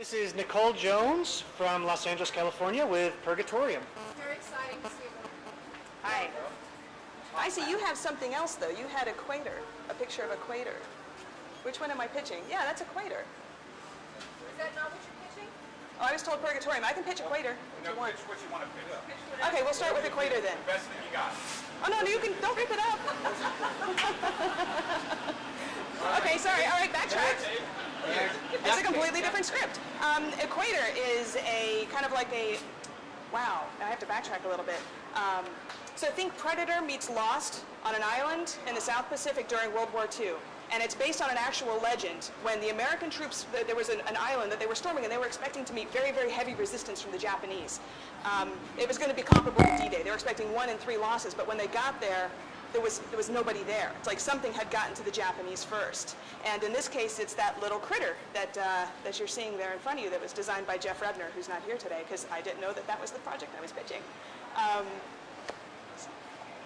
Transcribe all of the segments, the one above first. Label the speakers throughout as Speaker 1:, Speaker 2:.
Speaker 1: This is Nicole Jones from Los Angeles, California with Purgatorium.
Speaker 2: Very exciting to see them.
Speaker 3: Hi. I see you have something else though. You had Equator, a picture of Equator. Which one am I pitching? Yeah, that's Equator.
Speaker 2: Is that not what you're pitching?
Speaker 3: Oh, I was told Purgatorium. I can pitch Equator if you want.
Speaker 4: Pitch what you want to pitch.
Speaker 3: Okay, we'll start with Equator then.
Speaker 4: The best thing you got.
Speaker 3: Oh no, you can, don't rip it up. Okay, sorry. All right, backtrack. It's a completely different script. Equator is a kind of like a, wow, I have to backtrack a little bit. So think Predator meets Lost on an island in the South Pacific during World War II. And it's based on an actual legend. When the American troops, there was an island that they were storming and they were expecting to meet very, very heavy resistance from the Japanese. It was going to be comparable to D-Day. They were expecting 1 in 3 losses, but when they got there, there was nobody there. It's like something had gotten to the Japanese first. And in this case, it's that little critter that you're seeing there in front of you that was designed by Jeff Rebner, who's not here today, because I didn't know that that was the project I was pitching.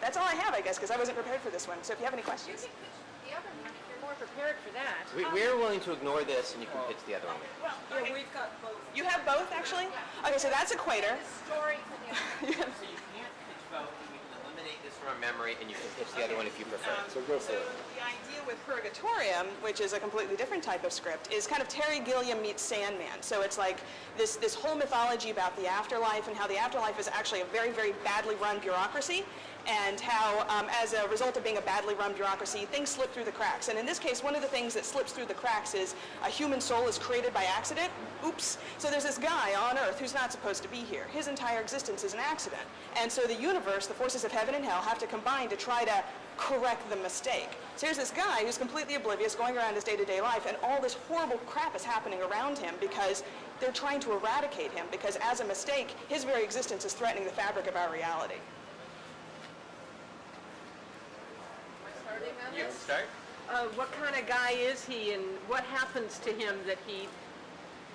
Speaker 3: That's all I have, I guess, because I wasn't prepared for this one. So if you have any questions.
Speaker 2: You can pitch the other one if you're more prepared for that.
Speaker 5: We're willing to ignore this, and you can pitch the other one.
Speaker 2: Well, yeah, we've got both.
Speaker 3: You have both, actually? Okay, so that's Equator.
Speaker 2: Story for the
Speaker 5: So you can't pitch both. We can eliminate this from our memory, and you can pitch the other one if you prefer.
Speaker 3: So the idea with Purgatorium, which is a completely different type of script, is kind of Terry Gilliam meets Sandman. So it's like this whole mythology about the afterlife and how the afterlife is actually a very, very badly run bureaucracy, and how, as a result of being a badly run bureaucracy, things slip through the cracks. And in this case, one of the things that slips through the cracks is a human soul is created by accident. Oops. So there's this guy on Earth who's not supposed to be here. His entire existence is an accident. And so the universe, the forces of heaven and hell, have to combine to try to correct the mistake. So here's this guy who's completely oblivious, going around his day-to-day life, and all this horrible crap is happening around him because they're trying to eradicate him, because as a mistake, his very existence is threatening the fabric of our reality.
Speaker 4: You can start.
Speaker 6: What kind of guy is he, and what happens to him that he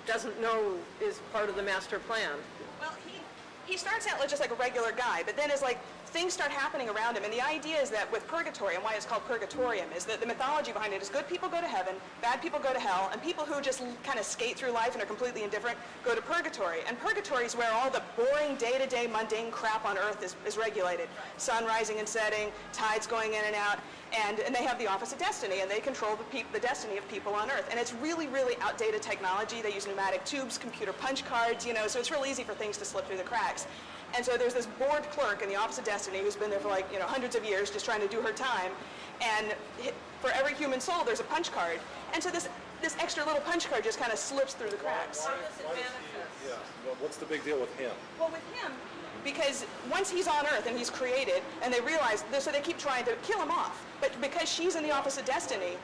Speaker 6: doesn't know is part of the master plan?
Speaker 3: Well, he starts out just like a regular guy, but then as like things start happening around him, and the idea is that with Purgatorium, why it's called Purgatorium, is that the mythology behind it is good people go to heaven, bad people go to hell, and people who just kind of skate through life and are completely indifferent go to Purgatory. And Purgatory is where all the boring day-to-day mundane crap on Earth is regulated. Sun rising and setting, tides going in and out, and they have the Office of Destiny, and they control the destiny of people on Earth. And it's really, really outdated technology. They use pneumatic tubes, computer punch cards, so it's real easy for things to slip through the cracks. And so there's this bored clerk in the Office of Destiny who's been there for like, hundreds of years just trying to do her time. And for every human soul, there's a punch card. And so this extra little punch card just kind of slips through the cracks.
Speaker 2: How does it manifest?
Speaker 7: Yeah. Well, what's the big deal with him?
Speaker 3: Well, with him, because once he's on Earth and he's created, and they realize, so they keep trying to kill him off. But because she's in the Office of Destiny,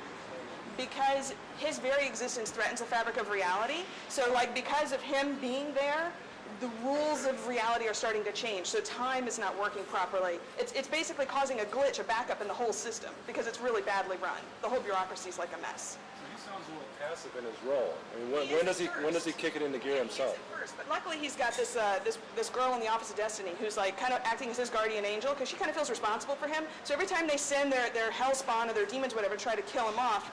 Speaker 3: because his very existence threatens the fabric of reality, so like because of him being there, the rules of reality are starting to change, so time is not working properly. It's basically causing a glitch, a backup in the whole system, because it's really badly run. The whole bureaucracy is like a mess.
Speaker 7: So he sounds a little passive in his role. I mean, when does he kick it into gear himself?
Speaker 3: He is at first, but luckily he's got this girl in the Office of Destiny who's like kind of acting as his guardian angel, because she kind of feels responsible for him. So every time they send their hellspawn or their demons, whatever, try to kill him off,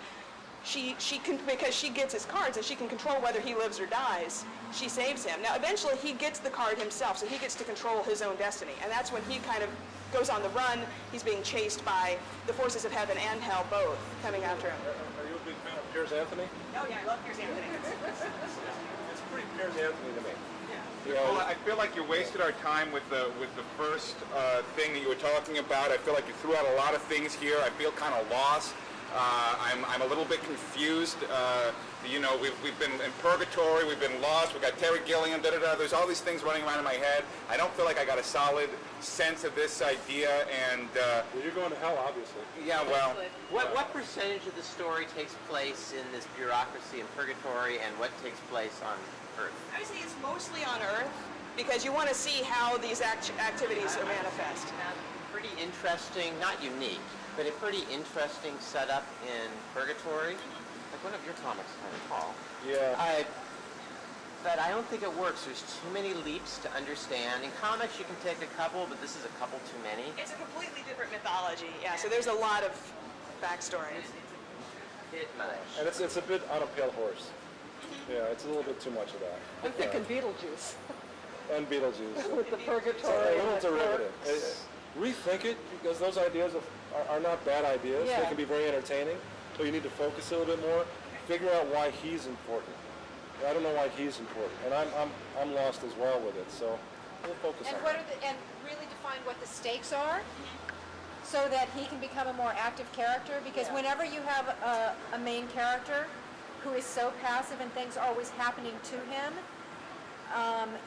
Speaker 3: because she gets his cards and she can control whether he lives or dies, she saves him. Now eventually he gets the card himself, so he gets to control his own destiny, and that's when he kind of goes on the run. He's being chased by the forces of heaven and hell both coming after him.
Speaker 7: Are you a big fan of Piers Anthony?
Speaker 3: Oh yeah, I love Piers Anthony.
Speaker 7: It's pretty Piers Anthony to me.
Speaker 4: Well, I feel like you wasted our time with the first thing that you were talking about. I feel like you threw out a lot of things here. I feel kind of lost. I'm a little bit confused. We've been in Purgatory, we've been lost, we've got Terry Gilliam, there's all these things running around in my head. I don't feel like I got a solid sense of this idea, and
Speaker 7: well, you're going to hell, obviously.
Speaker 4: Yeah, well.
Speaker 5: What percentage of the story takes place in this bureaucracy in Purgatory, and what takes place on Earth?
Speaker 3: I would say it's mostly on Earth, because you want to see how these activities are manifest.
Speaker 5: Pretty interesting, not unique, but a pretty interesting setup in Purgatory. Like one of your comics, I recall.
Speaker 7: Yeah.
Speaker 5: But I don't think it works. There's too many leaps to understand. In comics, you can take a couple, but this is a couple too many.
Speaker 3: It's a completely different mythology, yeah, so there's a lot of backstory.
Speaker 5: It's a bit much.
Speaker 7: And it's a bit on a pale horse. Yeah, it's a little bit too much of that.
Speaker 6: I'm thinking Beetlejuice
Speaker 7: And Beetlejuice.
Speaker 6: with the
Speaker 7: A
Speaker 6: Purgatorium.
Speaker 7: little derivative. Rethink it, because those ideas are not bad ideas. They
Speaker 6: Yeah.
Speaker 7: can be very entertaining, but you need to focus a little bit more. Figure out why he's important. I don't know why he's important, and I'm lost as well with it. So we'll focus
Speaker 2: And
Speaker 7: on
Speaker 2: what
Speaker 7: that.
Speaker 2: are the, and really define what the stakes are, so that he can become a more active character. Because whenever you have a main character who is so passive and things are always happening to him,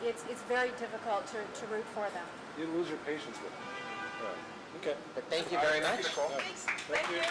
Speaker 2: it's very difficult to root for them.
Speaker 7: You lose your patience with it. Yeah. Okay.
Speaker 5: But thank you very much.
Speaker 4: Nicole.
Speaker 3: Thank you.